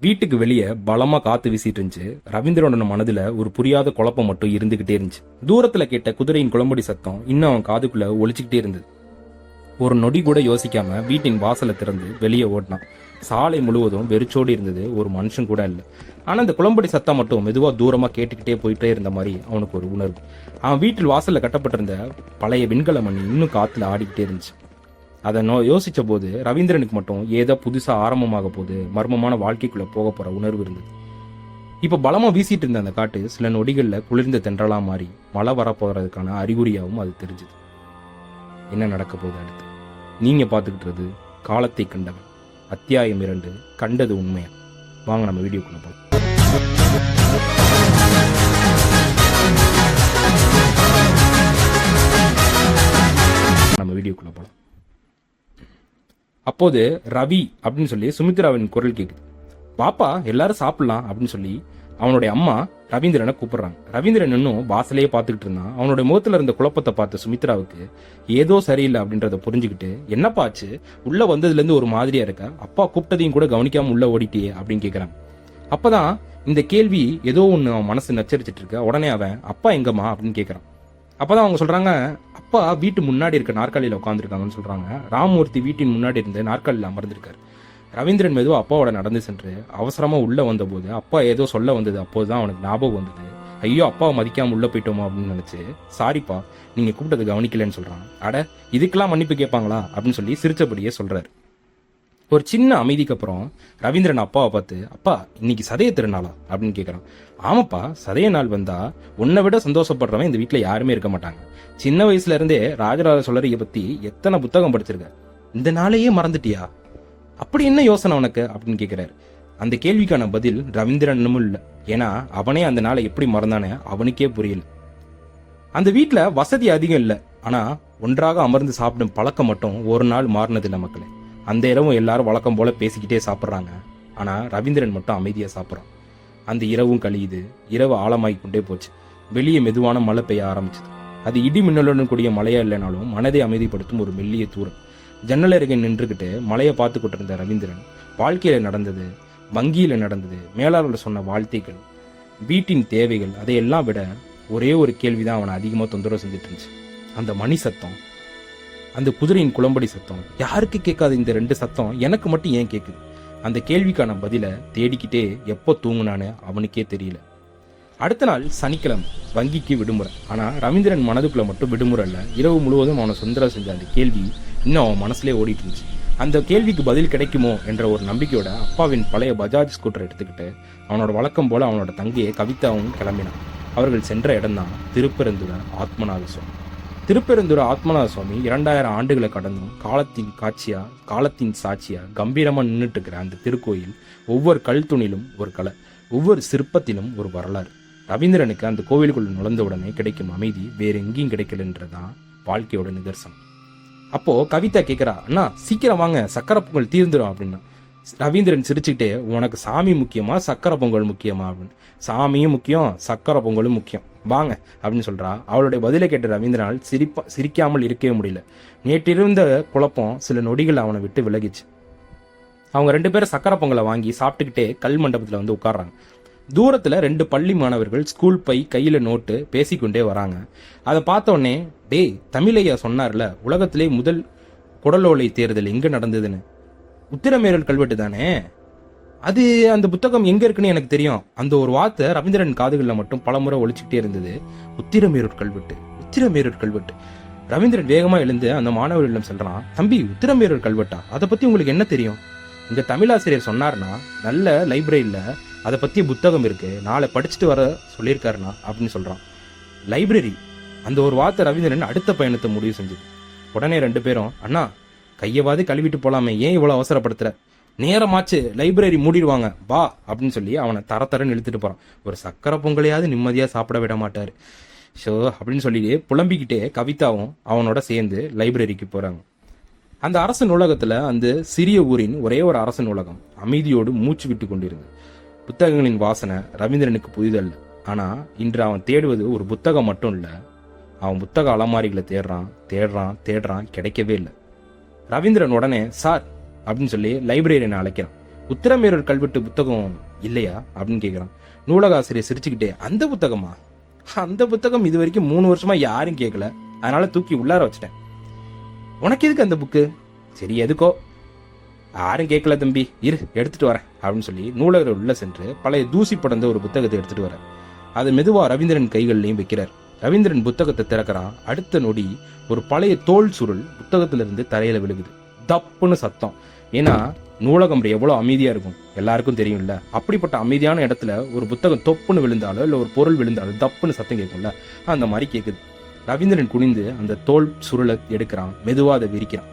வீட்டுக்கு வெளியே பலமா காத்து வீசிட்டு இருந்துச்சு. ரவீந்திரனோட மனதுல ஒரு புரியாத குழப்பம் மட்டும் இருந்துகிட்டே இருந்துச்சு. தூரத்துல கேட்ட குதிரையின் குளம்படி சத்தம் இன்னும் அவன் காதுக்குள்ள ஒலிச்சுக்கிட்டே இருந்தது. ஒரு நொடி கூட யோசிக்காம வீட்டின் வாசலை திறந்து வெளியே ஓடினான். சாலை முழுவதும் வெறிச்சோடி இருந்தது, ஒரு மனுஷன் கூட இல்லை. ஆனா அந்த குளம்படி சத்தம் மட்டும் மெதுவா தூரமா கேட்டுக்கிட்டே போயிட்டே இருந்த மாதிரி அவனுக்கு ஒரு உணர்வு. அவன் வீட்டில் வாசல்ல கட்டப்பட்டிருந்த பழைய விண்கல மணி இன்னும் காத்துல ஆடிக்கிட்டே இருந்துச்சு. அதை யோசிச்ச போது ரவீந்திரனுக்கு மட்டும் ஏதோ புதுசா ஆரம்பமாக போது மர்மமான வாழ்க்கைக்குள்ள போக போற உணர்வு இருந்தது. இப்ப பலமா வீசிட்டு இருந்த அந்த காட்டு சில நொடிகள்ல குளிர்ந்த தென்றலா மாறி மழை வரப்போறதுக்கான அறிகுறியாகவும் அது தெரிஞ்சது. என்ன நடக்க போகுது அடுத்து? நீங்க பாத்துக்கிட்டு காலத்தை கண்டவன் அத்தியாயம் 2, கண்டது உண்மையா? வாங்க நம்ம வீடியோக்குள்ள போலாம். அப்போது ரவி அப்படின்னு சொல்லி சுமித்ராவின் குரல் கேக்குது. பாப்பா எல்லாரும் சாப்பிடலாம் அப்படின்னு சொல்லி அவனுடைய அம்மா ரவீந்திரனை கூப்பிடுறாங்க. ரவீந்திரன் இன்னும் வாசலையே பார்த்துக்கிட்டு இருந்தான். அவனுடைய முகத்துல இருந்த குழப்பத்தை பார்த்த சுமித்ராவுக்கு ஏதோ சரியில்லை அப்படின்றத புரிஞ்சுக்கிட்டு, என்னப்பா ஆச்சு, உள்ள வந்ததுல இருந்து ஒரு மாதிரியா இருக்க, அப்பா கூப்பிட்டதையும் கூட கவனிக்காம உள்ள ஓடிட்டியே அப்படின்னு கேக்குறான். அப்பதான் இந்த கேள்வி ஏதோ ஒண்ணு அவன் மனசு நச்சரிச்சிட்டு இருக்க. உடனே அவன் அப்பா எங்கம்மா அப்படின்னு கேக்குறான். அப்பதான் அவங்க சொல்றாங்க, அப்பா வீட்டு முன்னாடி இருக்க நாற்காலியில உட்காந்துருக்காங்கன்னு சொல்றாங்க. ராமமூர்த்தி வீட்டின் முன்னாடி இருந்து நாற்காலியில் அமர்ந்திருக்காரு. ரவீந்திரன் மெதுவா அப்பாவோட நடந்து சென்று அவசரமா உள்ள வந்த போது அப்பா ஏதோ சொல்ல வந்தது. அப்போதுதான் அவனுக்கு ஞாபகம் வந்தது. ஐயோ, அப்பாவை மதிக்காம உள்ள போயிட்டோமோ அப்படின்னு நினைச்சு, சாரிப்பா நீங்க கூப்பிட்டது கவனிக்கலன்னு சொல்றாங்க. அட, இதுக்கெல்லாம் மன்னிப்பு கேட்பாங்களா அப்படின்னு சொல்லி சிரிச்சபடியே சொல்றாரு. ஒரு சின்ன அமைதிக்கு அப்புறம் ரவீந்திரன் அப்பாவை பார்த்து, அப்பா இன்னைக்கு சதய திருநாளா அப்படின்னு கேட்கறான். ஆமாப்பா, சதய நாள் வந்தா உன்னை விட சந்தோஷப்படுறவன் இந்த வீட்டுல யாருமே இருக்க மாட்டாங்க. சின்ன வயசுல இருந்தே ராஜராஜ சோழரைய பத்தி எத்தனை புத்தகம் படிச்சிருக்க, இந்த நாளையே மறந்துட்டியா? அப்படி என்ன யோசனை உனக்கு அப்படின்னு கேட்கிறாரு. அந்த கேள்விக்கான பதில் ரவீந்திரனும் இல்லை. ஏன்னா அவனே அந்த நாளை எப்படி மறந்தானே அவனுக்கே புரியல. அந்த வீட்டுல வசதி அதிகம் இல்லை, ஆனா ஒன்றாக அமர்ந்து சாப்பிடும் பழக்கம் மட்டும் ஒரு நாள் மாறினதில்லை மக்களே. அந்த இரவும் எல்லாரும் வழக்கம் போல பேசிக்கிட்டே சாப்பிட்றாங்க. ஆனா ரவீந்திரன் மட்டும் அமைதியா சாப்பிட்றான். அந்த இரவும் கழியுது. இரவு ஆழமாகி கொண்டே போச்சு. வெளியே மெதுவான மழை பெய்ய ஆரம்பிச்சது. அது இடி மின்னலுடன் கூடிய மழையா இல்லைனாலும் மனதை அமைதிப்படுத்தும் ஒரு மெல்லிய தூரம். ஜன்னல் அருகே நின்றுகிட்டு மழையை பார்த்து கொண்டிருந்த ரவீந்திரன் வாழ்க்கையில நடந்தது, வங்கியில நடந்தது, மேலாளர் சொன்ன வாழ்த்தைகள், வீட்டின் தேவைகள், அதையெல்லாம் விட ஒரே ஒரு கேள்விதான் அவனை அதிகமா தொந்தரவு செஞ்சுட்டு இருந்துச்சு. அந்த மணி சத்தம், அந்த குதிரையின் குளம்படி சத்தம். யாருக்கு கேட்காத இந்த 2 சத்தம் எனக்கு மட்டும் ஏன் கேட்குது? அந்த கேள்விக்கான பதில தேடிக்கிட்டே எப்போ தூங்குனான்னு அவனுக்கே தெரியல. அடுத்த நாள் சனிக்கிழமை, வங்கிக்கு விடுமுறை. ஆனா ரவீந்திரன் மனதுக்குள்ள மட்டும் விடுமுறை இல்ல. இரவு முழுவதும் அவனை சுந்தரம் செஞ்ச அந்த கேள்வி இன்னும் அவன் மனசுலேயே ஓடிட்டு இருந்துச்சு. அந்த கேள்விக்கு பதில் கிடைக்குமோ என்ற ஒரு நம்பிக்கையோட அப்பாவின் பழைய பஜாஜ் ஸ்கூட்டரை எடுத்துக்கிட்டு அவனோட வழக்கம் போல அவனோட தங்கையை கவிதாவும் கிளம்பினான். அவர்கள் சென்ற இடம்தான் திருப்பெருந்துறை ஆத்மநாத சுவாமி. திருப்பெருந்துறை ஆத்மநாத சுவாமி 2000 ஆண்டுகளை கடந்தும் காலத்தின் சாட்சியா கம்பீரமா நின்றுட்டு இருக்கிற அந்த திருக்கோயில் ஒவ்வொரு கல் துணிலும் ஒரு கலை, ஒவ்வொரு சிற்பத்திலும் ஒரு வரலாறு. ரவீந்திரனுக்கு அந்த கோவிலுக்குள்ள நுழைந்த உடனே கிடைக்கும் அமைதி வேற எங்கேயும் கிடைக்கலன்றதான் வாழ்க்கையோட நிதர்சனம். அப்போ கவிதா கேட்கிறா, அண்ணா சீக்கிரம் வாங்க, சக்கரை பொங்கல் தீர்ந்துடும் அப்படின்னா. ரவீந்திரன் சிரிச்சுக்கிட்டே, உனக்கு சாமி முக்கியமா சக்கரை பொங்கல் முக்கியமா அப்படின்னு. சாமியும் முக்கியம், சக்கரை பொங்கலும் முக்கியம், வாங்க அப்படின்னு சொல்றா. அவளுடைய பதிலை கேட்ட ரவீந்திரனால் சிரிக்காமல் இருக்கவே முடியல. நேற்றிருந்த குழப்பம் சில நொடிகள் அவனை விட்டு விலகிச்சு. அவங்க 2 பேரும் சக்கரை பொங்கலை வாங்கி சாப்பிட்டுக்கிட்டே கல் மண்டபத்தில் வந்து உட்கார்றாங்க. தூரத்துல 2 பள்ளி மாணவர்கள் ஸ்கூல் பை கையில நோட்டு பேசிக்கொண்டே வராங்க. அதை பார்த்த உடனே, டேய் தமிழையா சொன்னார்ல உலகத்திலே முதல் குடலோலை தேர்தல் எங்க நடந்ததுன்னு, உத்திரமேரூர் கல்வெட்டு தானே அது? அந்த புத்தகம் எங்க இருக்குன்னு எனக்கு தெரியும். அந்த ஒரு வார்த்தை ரவீந்திரன் காதுகளில் மட்டும் பலமுறை ஒழிச்சுக்கிட்டே இருந்தது. உத்திரமேரூர் கல்வெட்டு, உத்திரமேரூர் கல்வெட்டு. ரவீந்திரன் வேகமா எழுந்து அந்த மாணவர்களிடம் சொல்றான், தம்பி உத்திரமேரூர் கல்வெட்டா, அதை பத்தி உங்களுக்கு என்ன தெரியும்? இங்க தமிழாசிரியர் சொன்னார்னா, நல்ல லைப்ரரியில அதை பத்தி புத்தகம் இருக்கு, நாளை படிச்சுட்டு வர சொல்லியிருக்காருனா அப்படின்னு சொல்றான். லைப்ரரி, அந்த ஒரு வார்த்தை ரவீந்திரன் அடுத்த பயணத்தை முடிவு செஞ்சது. உடனே 2 பேரும், அண்ணா கையவாது கழுவிட்டு போலாமே, ஏன் இவ்வளவு அவசரப்படுத்துற, நேரமாச்சு, லைப்ரரி மூடிடுவாங்க வா அப்படின்னு சொல்லி அவனை தரன்னு இழுத்துட்டு போறான். ஒரு சக்கரை பொங்கலையாவது நிம்மதியா சாப்பிட விட மாட்டாரு ஷோ அப்படின்னு சொல்லிட்டு புலம்பிக்கிட்டே கவிதாவும் அவனோட சேர்ந்து லைப்ரரிக்கு போறாங்க. அந்த அரசு நூலகத்துல அந்த சிறிய ஊரின் ஒரே ஒரு அரசு நூலகம் அமைதியோடு மூச்சு விட்டு கொண்டிருந்தது. புத்தகங்களின் வாசனை ரவீந்திரனுக்கு புதிதல்ல. ஆனா இன்று அவன் தேடுவது ஒரு புத்தகம் மட்டும் இல்ல. அவன் புத்தக அலமாரிகளை தேடுறான், கிடைக்கவே இல்லை. ரவீந்திரன் உடனே சார் அப்படின்னு சொல்லி லைப்ரரியனை அழைக்கிறான். உத்திரமேரூர் கல்வெட்டு புத்தகம் இல்லையா அப்படின்னு கேட்குறான். நூலக ஆசிரியர் சிரிச்சுக்கிட்டே, அந்த புத்தகமா? அந்த புத்தகம் இது வரைக்கும் 3 வருஷமா யாரும் கேட்கல, அதனால தூக்கி உள்ளார வச்சிட்டேன். உனக்கு எதுக்கு அந்த புக்கு? சரி எதுக்கோ, யாரும் கேட்கல தம்பி, இரு எடுத்துட்டு வரேன் அப்படின்னு சொல்லி நூலகர் உள்ள சென்று பழைய தூசி படந்த ஒரு புத்தகத்தை எடுத்துட்டு வர அது மெதுவா ரவீந்திரன் கைகள்லையும் வைக்கிறார். ரவீந்திரன் புத்தகத்தை திறக்கிறான். அடுத்த நொடி ஒரு பழைய தோல் சுருள் புத்தகத்திலிருந்து தரையில விழுகுது. தப்புன்னு சத்தம். ஏன்னா நூலகம் எவ்வளவு அமைதியா இருக்கும் எல்லாருக்கும் தெரியும்ல. அப்படிப்பட்ட அமைதியான இடத்துல ஒரு புத்தகம் தொப்புன்னு விழுந்தாலோ இல்ல ஒரு பொருள் விழுந்தாலோ தப்புன்னு சத்தம் கேட்கும்ல, அந்த மாதிரி கேட்குது. ரவீந்திரன் குனிந்து அந்த தோல் சுருளை எடுக்கிறான். மெதுவா அதை விரிக்கிறான்.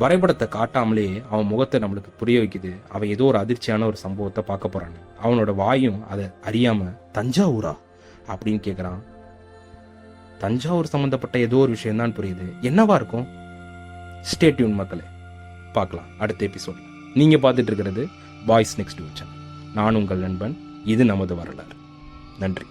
வரைபடத்தை காட்டாமலே அவன் முகத்தை நம்மளுக்கு புரிய வைக்குது. அவன் ஏதோ ஒரு அதிர்ச்சியான ஒரு சம்பவத்தை பார்க்க போறான்னு. அவனோட வாயும் அதை அறியாம தஞ்சாவூரா அப்படின்னு கேட்குறான். தஞ்சாவூர் சம்பந்தப்பட்ட ஏதோ ஒரு விஷயம் தான் புரியுது. என்னவா இருக்கும்? ஸ்டே டியூன் மக்களே, பார்க்கலாம் அடுத்த எபிசோட். நீங்க பார்த்துட்டு இருக்கிறது வாய்ஸ் நெக்ஸ்ட் சேனல். நான் உங்கள் நண்பன். இது நமது வரலாறு. நன்றி.